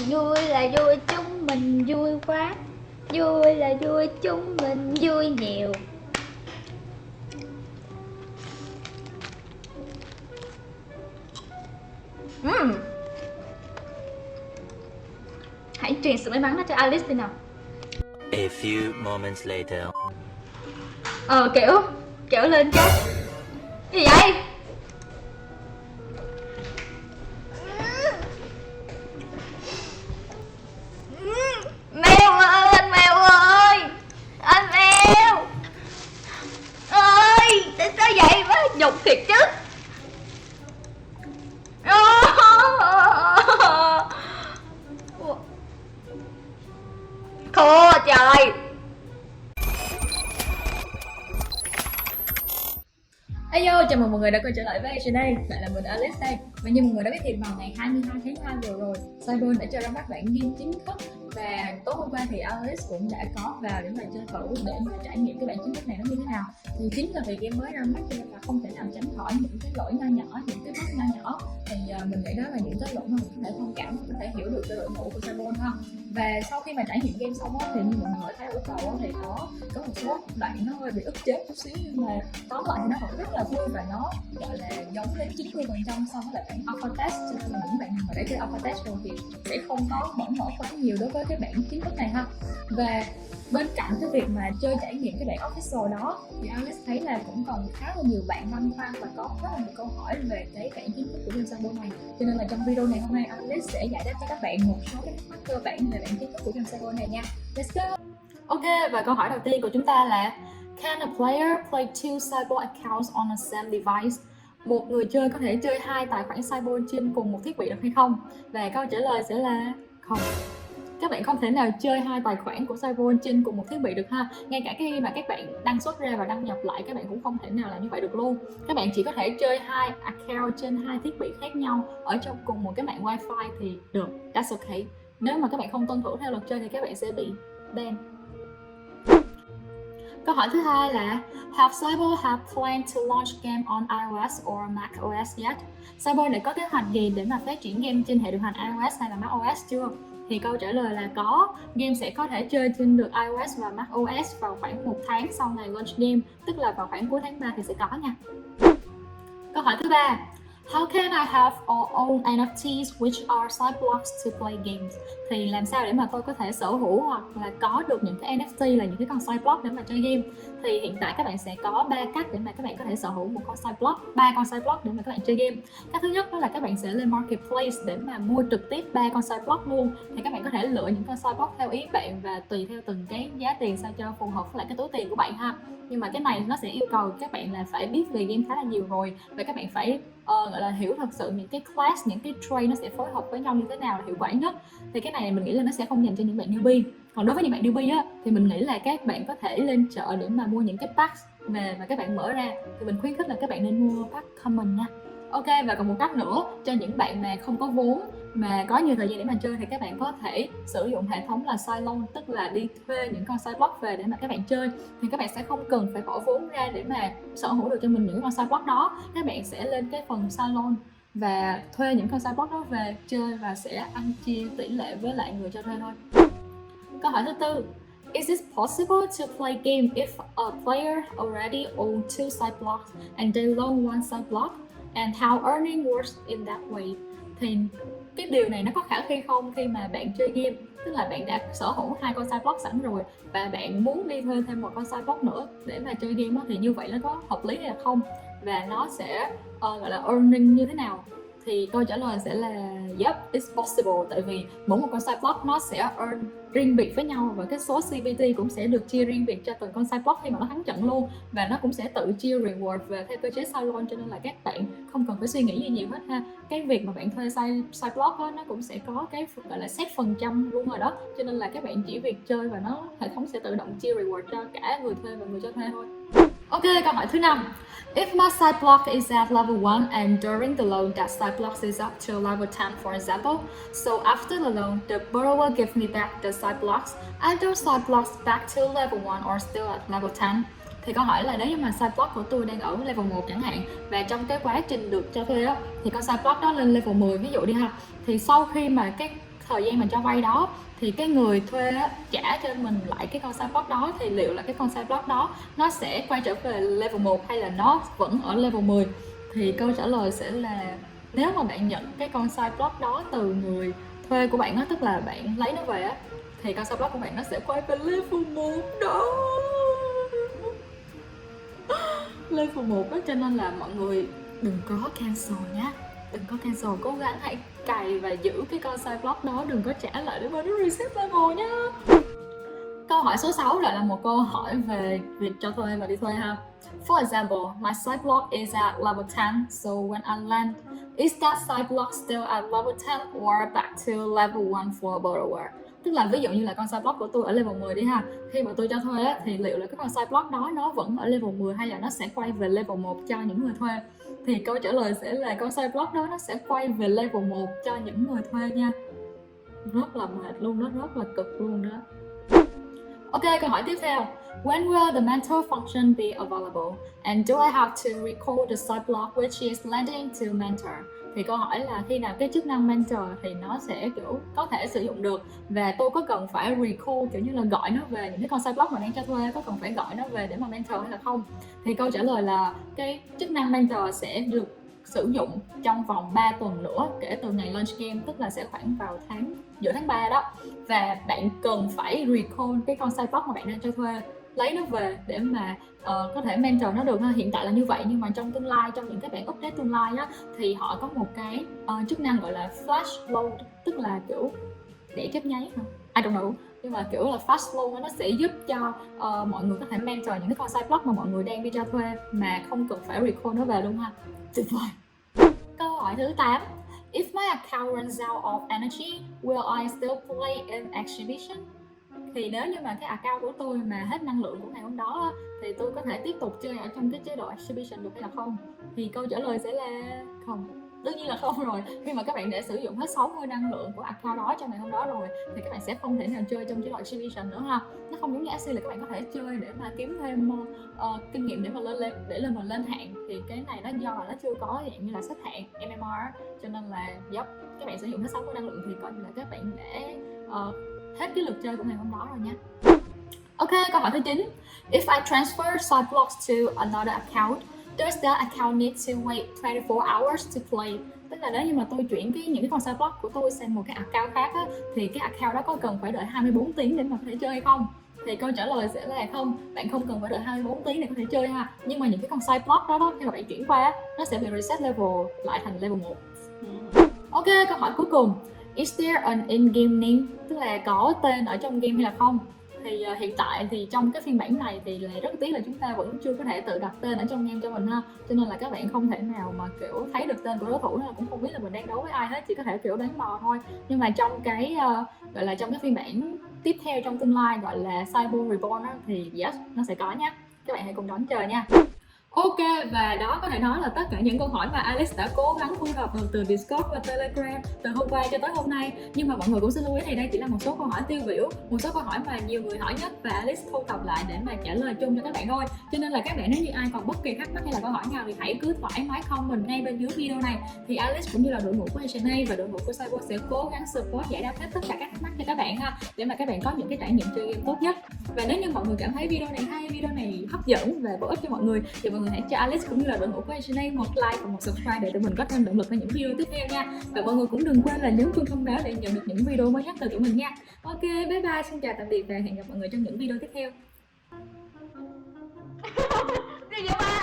Vui là vui chúng mình vui quá. Vui là vui chúng mình vui nhiều. Hãy truyền sự may mắn đó cho Alice đi nào. A few moments later. Kiểu lên chứ. Gì vậy? Mèo ơi, anh mèo ơi. Anh mèo ơi, tại sao vậy má, nhục thiệt chứ. Khô trời. Hello, chào mừng mọi người đã quay trở lại với Action đây. Lại là mình Alice đây. Và như mọi người đã biết thì vào ngày 22 tháng 2 vừa rồi, Cyber đã cho ra mắt bản game chính thức. Và tối hôm qua thì Alice cũng đã có vào để mà chơi thử, để mà trải nghiệm cái bản chính thức này nó như thế nào. Thì chính là vì game mới ra mắt cho nên là không thể nào tránh khỏi những cái lỗi nho nhỏ, những cái bug nho nhỏ. Thì mình nghĩ đó là những cái lỗi mà mình có thể thông cảm, có thể hiểu được cho đội ngũ của Cyber ha. Và sau khi mà trải nghiệm game xong á, thì như mọi người thấy ở đầu thì có một số đoạn nó hơi bị ức chế chút xíu, nhưng mà tóm lại thì nó vẫn rất là vui và nó gọi là giống đến 90% so với lại bản alpha test, cho nên là những bạn nào mà đã chơi alpha test rồi thì sẽ không có bỏ ngỏ quá nhiều đối với cái bản chính thức này ha. Và bên cạnh cái việc mà chơi trải nghiệm cái bản official đó thì Alice thấy là cũng còn khá là nhiều bạn băn khoăn và có rất là nhiều câu hỏi về cái bản chính thức của game Cyber này, cho nên là trong video này hôm nay Alice sẽ giải đáp cho các bạn một số cái thắc mắc cơ bản về bản chính thức của game Cyber này nha. Let's go. Ok, và câu hỏi đầu tiên của chúng ta là can a player play two Cyber accounts on a same device? Một người chơi có thể chơi hai tài khoản Cyber trên cùng một thiết bị được hay không? Và câu trả lời sẽ là không. Các bạn không thể nào chơi hai tài khoản của Cyber trên cùng một thiết bị được ha. Ngay cả khi mà các bạn đăng xuất ra và đăng nhập lại, các bạn cũng không thể nào làm như vậy được luôn. Các bạn chỉ có thể chơi hai account trên hai thiết bị khác nhau ở trong cùng một cái mạng wifi thì được, that's okay. Nếu mà các bạn không tuân thủ theo luật chơi thì các bạn sẽ bị ban. Câu hỏi thứ hai là have Cyber planned to launch game on iOS or macOS yet? Cyber đã có kế hoạch gì để mà phát triển game trên hệ điều hành iOS hay là macOS chưa? Thì câu trả lời là có. Game sẽ có thể chơi trên được iOS và macOS vào khoảng 1 tháng sau ngày launch game, tức là vào khoảng cuối tháng 3 thì sẽ có nha. Câu hỏi thứ ba, how can I have or own NFTs which are side blocks to play games? Thì làm sao để mà tôi có thể sở hữu hoặc là có được những cái NFT là những cái con side block để mà chơi game? Thì hiện tại các bạn sẽ có 3 cách để mà các bạn có thể sở hữu một con side block, 3 con side block để mà các bạn chơi game. Cách thứ nhất đó là các bạn sẽ lên marketplace để mà mua trực tiếp 3 con side block luôn. Thì các bạn có thể lựa những con side block theo ý bạn và tùy theo từng cái giá tiền sao cho phù hợp với lại cái túi tiền của bạn ha. Nhưng mà cái này nó sẽ yêu cầu các bạn là phải biết về game khá là nhiều rồi, và các bạn phải gọi là hiểu thật sự những cái class, những cái trade nó sẽ phối hợp với nhau như thế nào là hiệu quả nhất. Thì cái này mình nghĩ là nó sẽ không dành cho những bạn newbie. Còn đối với những bạn newbie á, thì mình nghĩ là các bạn có thể lên chợ để mà mua những cái pack về và các bạn mở ra. Thì mình khuyến khích là các bạn nên mua pack common nha. Ok, và còn một cách nữa cho những bạn mà không có vốn mà có nhiều thời gian để mà chơi thì các bạn có thể sử dụng hệ thống là side loan, tức là đi thuê những con side block về để mà các bạn chơi. Thì các bạn sẽ không cần phải bỏ vốn ra để mà sở hữu được cho mình những con side block đó. Các bạn sẽ lên cái phần side loan và thuê những con side block đó về chơi và sẽ ăn chia tỷ lệ với lại người cho thuê thôi. Câu hỏi thứ tư, is it possible to play game if a player already owns two side blocks and they loan one side block? And how earning works in that way? Thì cái điều này nó có khả thi không khi mà bạn chơi game, tức là bạn đã sở hữu hai con side block sẵn rồi và bạn muốn đi thuê thêm một con side block nữa để mà chơi game đó, thì như vậy nó có hợp lý hay là không, và nó sẽ gọi là earning như thế nào? Thì câu trả lời sẽ là yep, it's possible, tại vì mỗi một con side block nó sẽ earn riêng biệt với nhau và cái số CPT cũng sẽ được chia riêng biệt cho từng con side block khi mà nó thắng trận luôn, và nó cũng sẽ tự chia reward về theo cơ chế side loan, cho nên là các bạn không cần phải suy nghĩ gì nhiều hết ha. Cái việc mà bạn thuê side block đó, nó cũng sẽ có cái gọi là set phần trăm luôn rồi đó, cho nên là các bạn chỉ việc chơi và hệ thống sẽ tự động chia reward cho cả người thuê và người cho thuê thôi. Ok, câu hỏi thứ 5. If my side block is at level 1 and during the loan that side block is up to level 10 for example, so after the loan the borrower gives me back the side blocks, are those side blocks back to level 1 or still at level 10? Thì câu hỏi là nếu như mà side block của tôi đang ở level 1 chẳng hạn, và trong cái quá trình được cho thuê đó thì con side block đó lên level 10 ví dụ đi ha, thì sau khi mà cái thời gian mà cho vay đó thì cái người thuê á, trả cho mình lại cái con side block đó, thì liệu là cái con side block đó nó sẽ quay trở về level 1 hay là nó vẫn ở level 10? Thì câu trả lời sẽ là nếu mà bạn nhận cái con side block đó từ người thuê của bạn á, tức là bạn lấy nó về á, thì con side block của bạn nó sẽ quay về level 1 đó. Level 1 đó, cho nên là mọi người đừng có cancel nhé. Đừng có cancel, cố gắng hãy cày và giữ cái con side block đó, đừng có trả lại để mà nó reset level nhá. Câu hỏi số 6 lại là một câu hỏi về việc cho thuê và đi thuê ha. For example, my side block is at level 10, so when I land, is that side block still at level 10 or back to level 1 for a borrower? Tức là ví dụ như là con side block của tôi ở level 10 đi ha. Khi mà tôi cho thuê á, thì liệu là cái con side block đó nó vẫn ở level 10 hay là nó sẽ quay về level 1 cho những người thuê? Thì câu trả lời sẽ là con side block đó nó sẽ quay về level 1 cho những người thuê nha. Rất là mệt luôn đó, rất là cực luôn đó. Ok, câu hỏi tiếp theo. When will the mentor function be available? And do I have to recall the side block which is landing to mentor? Thì câu hỏi là khi nào cái chức năng mentor thì nó sẽ kiểu có thể sử dụng được, và tôi có cần phải recall, kiểu như là gọi nó về những cái con side block mà đang cho thuê, có cần phải gọi nó về để mà mentor hay là không? Thì câu trả lời là cái chức năng mentor sẽ được sử dụng trong vòng 3 tuần nữa kể từ ngày launch game, tức là sẽ khoảng vào giữa tháng 3 đó. Và bạn cần phải recall cái con side block mà bạn đang cho thuê, lấy nó về để mà có thể mentor nó được ha. Hiện tại là như vậy, nhưng mà trong tương lai, trong những cái bản update tương lai á, thì họ có một cái chức năng gọi là flash load, tức là kiểu để chớp nháy hả? I don't know, nhưng mà kiểu là flash load nó sẽ giúp cho mọi người có thể mentor những cái con side block mà mọi người đang đi cho thuê mà không cần phải recall nó về luôn ha. Tuyệt vời. Câu hỏi thứ 8. If my account runs out of energy, will I still play in exhibition? Thì nếu như mà cái account của tôi mà hết năng lượng của ngày hôm đó thì tôi có thể tiếp tục chơi ở trong cái chế độ exhibition được hay là không? Thì câu trả lời sẽ là không. Đương nhiên là không rồi. Khi mà các bạn đã sử dụng hết 60 năng lượng của account đó trong ngày hôm đó rồi thì các bạn sẽ không thể nào chơi trong chế độ exhibition nữa ha. Nó không giống như SC là các bạn có thể chơi để mà kiếm thêm kinh nghiệm để mà lên hạng. Thì cái này nó do là nó chưa có dạng như là xếp hạng MMR, cho nên là các bạn sử dụng hết 60 năng lượng thì coi như là các bạn đã hết cái lượt chơi của ngày hôm đó rồi nha. Ok, câu hỏi thứ 9. If I transfer side blocks to another account, does that account need to wait 24 hours to play? Tức là nếu như mà tôi chuyển những cái con side block của tôi sang một cái account khác á, thì cái account đó có cần phải đợi 24 tiếng để mà có thể chơi hay không? Thì câu trả lời sẽ là không, bạn không cần phải đợi 24 tiếng để có thể chơi ha. Nhưng mà những cái con side block đó khi mà bạn chuyển qua nó sẽ bị reset level lại thành level 1. Ok, câu hỏi cuối cùng. Is there an in-game name? Tức là có tên ở trong game hay là không? Thì hiện tại thì trong cái phiên bản này thì là rất tiếc là chúng ta vẫn chưa có thể tự đặt tên ở trong game cho mình ha. Cho nên là các bạn không thể nào mà kiểu thấy được tên của đối thủ, nên là cũng không biết là mình đang đấu với ai hết, chỉ có thể kiểu đánh bò thôi. Nhưng mà trong cái gọi là trong cái phiên bản tiếp theo trong tương lai gọi là Cyber Reborn á, thì yes, nó sẽ có nhé. Các bạn hãy cùng đón chờ nha. Ok, và đó có thể nói là tất cả những câu hỏi mà Alice đã cố gắng thu thập được từ Discord và Telegram từ hôm qua cho tới hôm nay. Nhưng mà mọi người cũng xin lưu ý thì đây chỉ là một số câu hỏi tiêu biểu, một số câu hỏi mà nhiều người hỏi nhất và Alice thu thập lại để mà trả lời chung cho các bạn thôi. Cho nên là các bạn nếu như ai còn bất kỳ thắc mắc hay là câu hỏi nào thì hãy cứ thoải mái comment ngay bên dưới video này. Thì Alice cũng như là đội ngũ của HNA và đội ngũ của Cyber sẽ cố gắng support giải đáp hết tất cả các thắc mắc cho các bạn ha, để mà các bạn có những cái trải nghiệm chơi game tốt nhất. Và nếu như mọi người cảm thấy video này hay, video này hấp dẫn và bổ ích cho mọi người thì mọi người hãy cho Alice cũng như là đội ngũ của HNA một like và một subscribe để tụi mình có thêm động lực cho những video tiếp theo nha. Và mọi người cũng đừng quên là nhấn chuông thông báo để nhận được những video mới nhất từ tụi mình nha. Ok, bye bye, xin chào tạm biệt và hẹn gặp mọi người trong những video tiếp theo. Gì vậy ba?